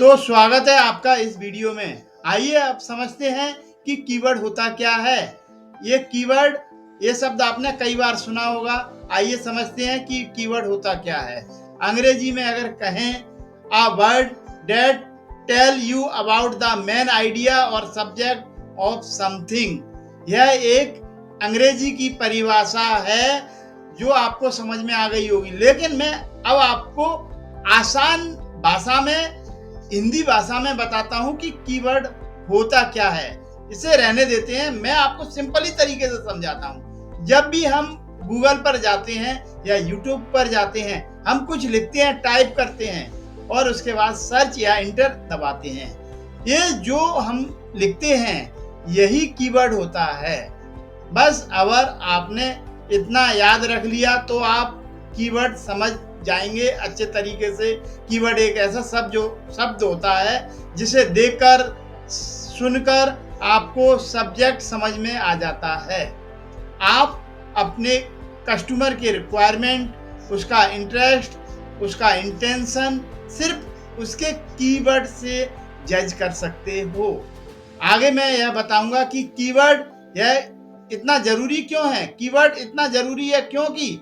तो स्वागत है आपका इस वीडियो में। आइए अब समझते हैं कि कीवर्ड होता क्या है। ये शब्द आपने कई बार सुना होगा। आइए समझते हैं कि कीवर्ड होता क्या है। अंग्रेजी में अगर कहें a word that tell you about the main idea और सब्जेक्ट ऑफ समथिंग, यह एक अंग्रेजी की परिभाषा है जो आपको समझ में आ गई होगी। लेकिन मैं अब आपको आसान भाषा में, हिंदी भाषा में बताता हूं कि कीवर्ड होता क्या है। इसे रहने देते हैं, मैं आपको सिंपली तरीके से समझाता हूं। जब भी हम गूगल पर जाते हैं या यूट्यूब पर जाते हैं, हम कुछ लिखते हैं, टाइप करते हैं और उसके बाद सर्च या इंटर दबाते हैं। ये जो हम लिखते हैं यही कीवर्ड होता है। बस अगर आपने इतना याद रख लिया तो आप कीवर्ड समझ जाएंगे अच्छे तरीके से। कीवर्ड एक ऐसा शब्द होता है जिसे देखकर, सुनकर आपको सब्जेक्ट समझ में आ जाता है। आप अपने कस्टमर के रिक्वायरमेंट, उसका इंटरेस्ट, उसका इंटेंशन सिर्फ उसके कीवर्ड से जज कर सकते हो। आगे मैं यह बताऊंगा कि कीवर्ड यह इतना जरूरी क्यों है। कीवर्ड इतना जरूरी है क्योंकि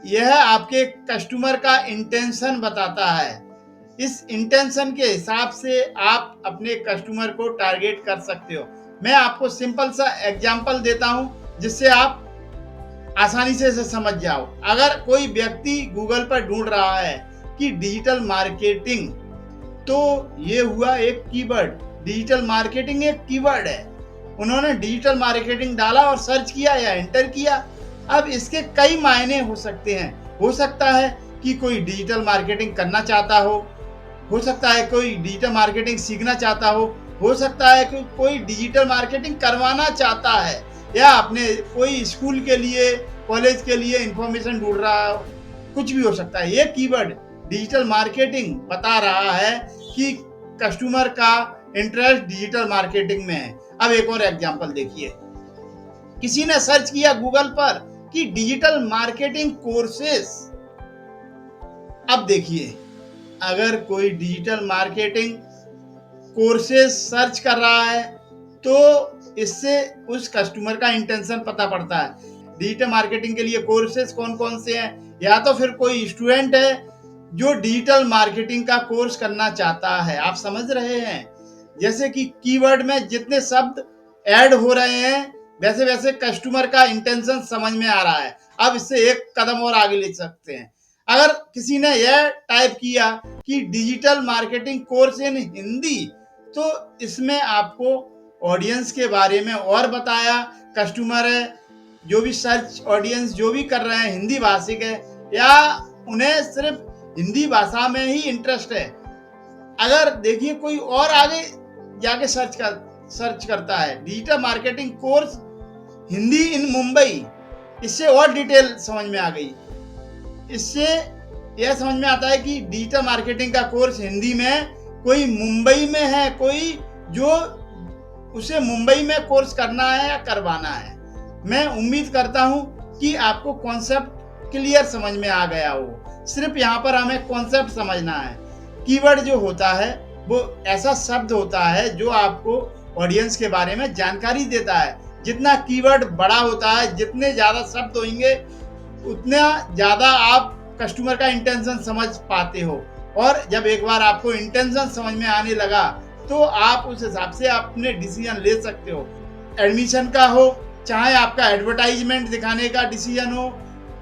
यह आपके कस्टमर का इंटेंशन बताता है। इस इंटेंशन के हिसाब से आप अपने कस्टमर को टारगेट कर सकते हो। मैं आपको सिंपल सा एग्जांपल देता हूं जिससे आप आसानी से इसे समझ जाओ। अगर कोई व्यक्ति गूगल पर ढूंढ रहा है कि डिजिटल मार्केटिंग, तो ये हुआ एक कीवर्ड। डिजिटल मार्केटिंग एक कीवर्ड है। उन्होंने डिजिटल मार्केटिंग डाला और सर्च किया या एंटर किया। अब इसके कई मायने हो सकते हैं। हो सकता है कि कोई डिजिटल मार्केटिंग करना चाहता हो सकता है कोई डिजिटल मार्केटिंग सीखना चाहता हो सकता है कि कोई डिजिटल मार्केटिंग करवाना चाहता है, या अपने कोई स्कूल के लिए, कॉलेज के लिए इंफॉर्मेशन ढूंढ रहा हो। कुछ भी हो सकता है। ये कीवर्ड डिजिटल मार्केटिंग बता रहा है कि कस्टमर का इंटरेस्ट डिजिटल मार्केटिंग में है। अब एक और एग्जांपल देखिए। किसी ने सर्च किया गूगल पर कि डिजिटल मार्केटिंग कोर्सेस। अब देखिए, अगर कोई डिजिटल मार्केटिंग कोर्सेस सर्च कर रहा है तो इससे उस कस्टमर का इंटेंशन पता पड़ता है। डिजिटल मार्केटिंग के लिए कोर्सेस कौन कौन से हैं, या तो फिर कोई स्टूडेंट है जो डिजिटल मार्केटिंग का कोर्स करना चाहता है। आप समझ रहे हैं। जैसे कि कीवर्ड में जितने शब्द ऐड हो रहे हैं वैसे वैसे कस्टमर का इंटेंशन समझ में आ रहा है। अब इससे एक कदम और आगे ले सकते हैं। अगर किसी ने यह टाइप किया कि digital marketing course in Hindi, तो इसमें आपको ऑडियंस के बारे में और बताया। कस्टमर है, जो भी सर्च ऑडियंस जो भी कर रहे हैं हिंदी भाषिक है, या उन्हें सिर्फ हिंदी भाषा में ही इंटरेस्ट है। अगर देखिए कोई और आगे जाके सर्च करता है digital marketing course Hindi in Mumbai, इससे और डिटेल समझ में आ गई। इससे यह समझ में आता है कि डिजिटल मार्केटिंग का कोर्स हिंदी में कोई मुंबई में है, कोई जो उसे मुंबई में कोर्स करना है या करवाना है। मैं उम्मीद करता हूं कि आपको कॉन्सेप्ट क्लियर समझ में आ गया हो। सिर्फ यहाँ पर हमें कॉन्सेप्ट समझना है। कीवर्ड जो होता है वो ऐसा शब्द होता है जो आपको ऑडियंस के बारे में जानकारी देता है। जितना कीवर्ड बड़ा होता है, जितने ज़्यादा शब्द होंगे, उतना ज़्यादा आप कस्टमर का इंटेंशन समझ पाते हो। और जब एक बार आपको इंटेंशन समझ में आने लगा तो आप उस हिसाब से अपने डिसीजन ले सकते हो। एडमिशन का हो, चाहे आपका एडवर्टाइजमेंट दिखाने का डिसीजन हो,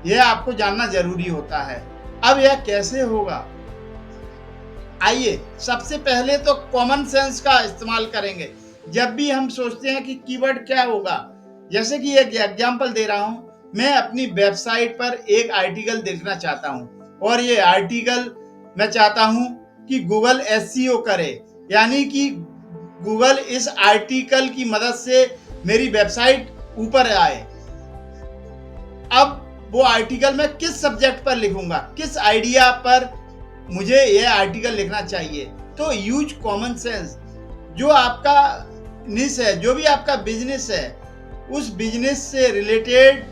यह आपको जानना जरूरी होता है। अब यह कैसे होगा, आइए सबसे पहले तो कॉमन सेंस का इस्तेमाल करेंगे। जब भी हम सोचते हैं कि कीवर्ड क्या होगा, जैसे कि एक एग्जांपल दे रहा हूं। मैं अपनी वेबसाइट पर एक आर्टिकल देखना चाहता हूं और ये आर्टिकल मैं चाहता हूं कि गूगल एसईओ करे, यानी कि गूगल इस आर्टिकल की मदद से मेरी वेबसाइट ऊपर आए। अब वो आर्टिकल मैं किस सब्जेक्ट पर लिखूंगा, किस आइडिया पर मुझे यह आर्टिकल लिखना चाहिए। तो यूज कॉमन सेंस। जो आपका निश है, जो भी आपका बिजनेस है, उस बिजनेस से रिलेटेड,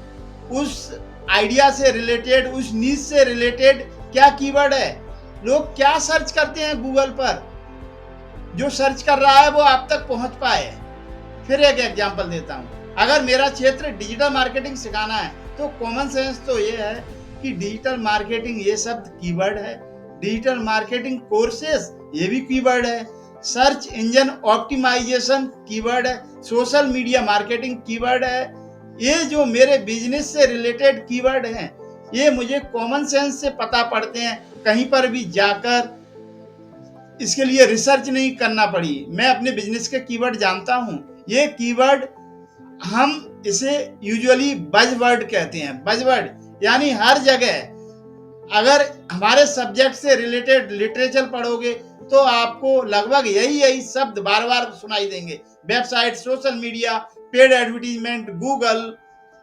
उस आइडिया से रिलेटेड, उस निश से रिलेटेड क्या कीवर्ड है, लोग क्या सर्च करते हैं गूगल पर, जो सर्च कर रहा है वो आप तक पहुंच पाए। फिर एक एग्जांपल देता हूं, अगर मेरा क्षेत्र डिजिटल मार्केटिंग सिखाना है तो कॉमन सेंस तो ये है कि डिजिटल मार्केटिंग ये शब्द कीवर्ड है, डिजिटल मार्केटिंग कोर्सेस ये भी कीवर्ड है, सर्च इंजन ऑप्टिमाइजेशन कीवर्ड है, सोशल मीडिया मार्केटिंग कीवर्ड है। ये जो मेरे बिजनेस से रिलेटेड कीवर्ड हैं, ये मुझे कॉमन सेंस से पता पड़ते हैं, कहीं पर भी जाकर इसके लिए रिसर्च नहीं करना पड़ी। मैं अपने बिजनेस के कीवर्ड जानता हूं। ये कीवर्ड हम इसे यूजुअली बज़वर्ड कहते हैं। बज़वर्ड यानी हर जगह अगर हमारे सब्जेक्ट से रिलेटेड लिटरेचर पढ़ोगे तो आपको लगभग यही शब्द बार बार सुनाई देंगे। Website, social media, paid advertisement, Google,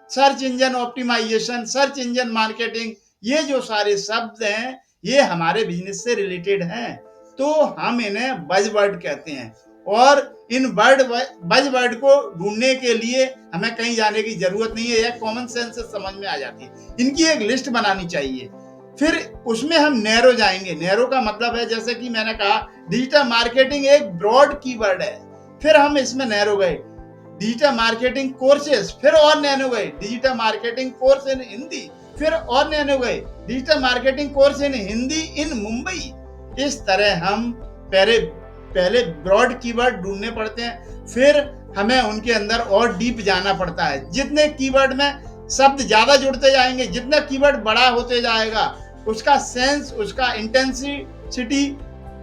search engine optimisation, search engine marketing, ये जो सारे शब्द हैं ये हमारे बिजनेस से रिलेटेड हैं, तो हम इन्हें बज़वर्ड कहते हैं। और इन बज़वर्ड को ढूंढने के लिए हमें कहीं जाने की जरूरत नहीं है, यह कॉमन सेंस से समझ में आ जाती है। इनकी एक लिस्ट बनानी चाहिए, फिर उसमें हम नैरो जाएंगे। नैरो का मतलब है, जैसे कि मैंने कहा, डिजिटल मार्केटिंग एक ब्रॉड कीवर्ड है, फिर हम इसमें नैरो गए। डिजिटल मार्केटिंग कोर्सेस, फिर और नैनो गए। Digital marketing course in Hindi, फिर और नैनो गए। Digital marketing course in Hindi in Mumbai. इस तरह हम पहले ब्रॉड कीवर्ड ढूंढने पड़ते हैं, फिर हमें उनके अंदर और डीप जाना पड़ता है। जितने कीवर्ड में शब्द ज्यादा जुड़ते जाएंगे, जितना कीवर्ड बड़ा होते जाएगा, उसका सेंस, उसका इंटेंसिटी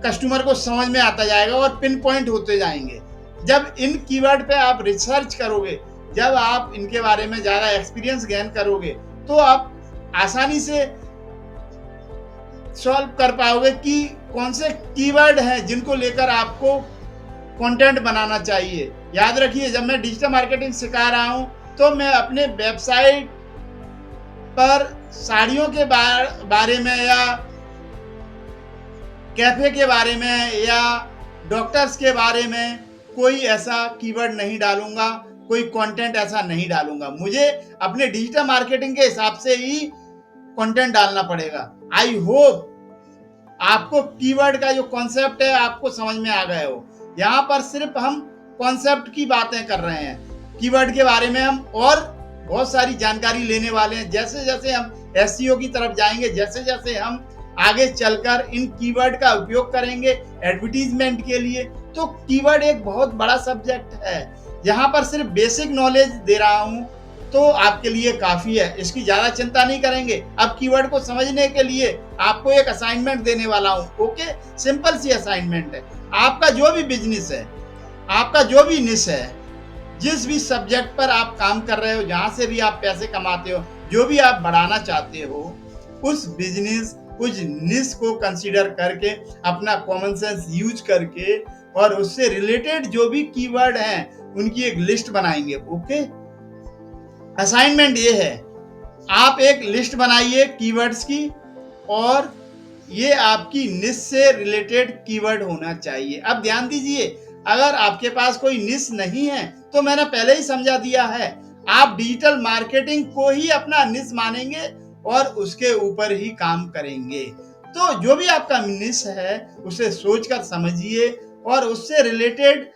कस्टमर को समझ में आता जाएगा और पिन पॉइंट होते जाएंगे। जब इन कीवर्ड पे आप रिसर्च करोगे, जब आप इनके बारे में ज्यादा एक्सपीरियंस गेन करोगे, तो आप आसानी से सॉल्व कर पाओगे कि कौन से कीवर्ड हैं जिनको लेकर आपको कंटेंट बनाना चाहिए। याद रखिए, जब मैं डिजिटल मार्केटिंग सिखा रहा हूं तो मैं अपने वेबसाइट पर साड़ियों के बारे में या कैफे के बारे में या डॉक्टर्स के बारे में कोई ऐसा कीवर्ड नहीं डालूंगा, कोई कंटेंट ऐसा नहीं डालूंगा। मुझे अपने डिजिटल मार्केटिंग के हिसाब से ही कंटेंट डालना पड़ेगा। आई होप आपको कीवर्ड का जो कॉन्सेप्ट है आपको समझ में आ गए हो। यहाँ पर सिर्फ हम कॉन्सेप्ट की बातें कर रहे हैं, कीवर्ड के बारे में हम और बहुत सारी जानकारी लेने वाले हैं। जैसे जैसे हम एसईओ की तरफ जाएंगे, जैसे जैसे हम आगे चलकर इन कीवर्ड का उपयोग करेंगे एडवर्टीजमेंट के लिए, तो कीवर्ड एक बहुत बड़ा सब्जेक्ट है। यहाँ पर सिर्फ बेसिक नॉलेज दे रहा हूँ तो आपके लिए काफी है, इसकी ज्यादा चिंता नहीं करेंगे। अब कीवर्ड को समझने के लिए आपको एक असाइनमेंट देने वाला हूँ। ओके, सिंपल सी असाइनमेंट है। आपका जो भी बिजनेस है, आपका जो भी निश है, जिस भी सब्जेक्ट पर आप काम कर रहे हो, जहां से भी आप पैसे कमाते हो, जो भी आप बढ़ाना चाहते हो, उस बिजनेस, उस निश को कंसीडर करके, अपना कॉमन सेंस यूज करके और उससे रिलेटेड जो भी कीवर्ड हैं उनकी एक लिस्ट बनाएंगे। ओके, असाइनमेंट ये है, आप एक लिस्ट बनाइए कीवर्ड्स की और ये आपकी निश से रिलेटेड कीवर्ड होना चाहिए। अब ध्यान दीजिए, अगर आपके पास कोई निश नहीं है तो मैंने पहले ही समझा दिया है, आप डिजिटल मार्केटिंग को ही अपना निश मानेंगे और उसके ऊपर ही काम करेंगे। तो जो भी आपका निश है उसे सोचकर समझिए और उससे रिलेटेड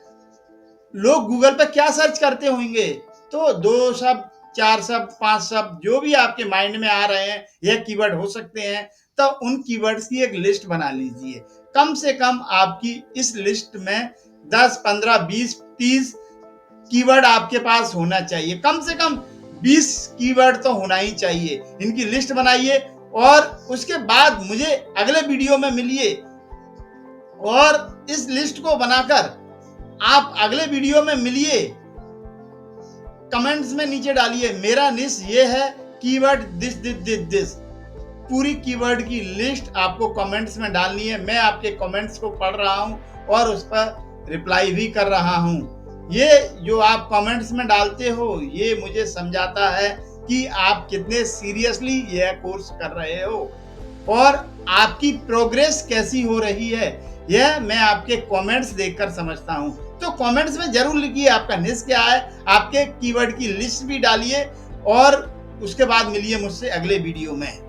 लोग गूगल पे क्या सर्च करते होंगे, तो 2 शब्द, 4 शब्द, 5 शब्द, जो भी आपके माइंड में आ रहे हैं, यह कीवर्ड हो सकते हैं, तो उन कीवर्ड्स की एक लिस्ट बना लीजिए। कम से कम आपकी इस लिस्ट में 10, 15, 20, 30 कीवर्ड आपके पास होना चाहिए। कम से कम 20 कीवर्ड तो होना ही चाहिए। इनकी लिस्ट बनाइए और उसके बाद मुझे अगले वीडियो में मिलिए और इस लिस्ट को बनाकर आप अगले वीडियो में मिलिए। कमेंट्स में नीचे डालिए, मेरा निश ये है, कीवर्ड दिस। पूरी कीवर्ड की लिस्ट आपको कमेंट्स में डालनी है। मैं आपके कमेंट्स को पढ़ रहा हूं और उस पर रिप्लाई भी कर रहा हूं। ये जो आप कमेंट्स में डालते हो, ये मुझे समझाता है कि आप कितने सीरियसली यह कोर्स कर रहे हो और आपकी प्रोग्रेस कैसी हो रही है, यह मैं आपके कमेंट्स देखकर समझता हूं। तो कमेंट्स में जरूर लिखिए आपका निश क्या है, आपके कीवर्ड की लिस्ट भी डालिए और उसके बाद मिलिए मुझसे अगले वीडियो में।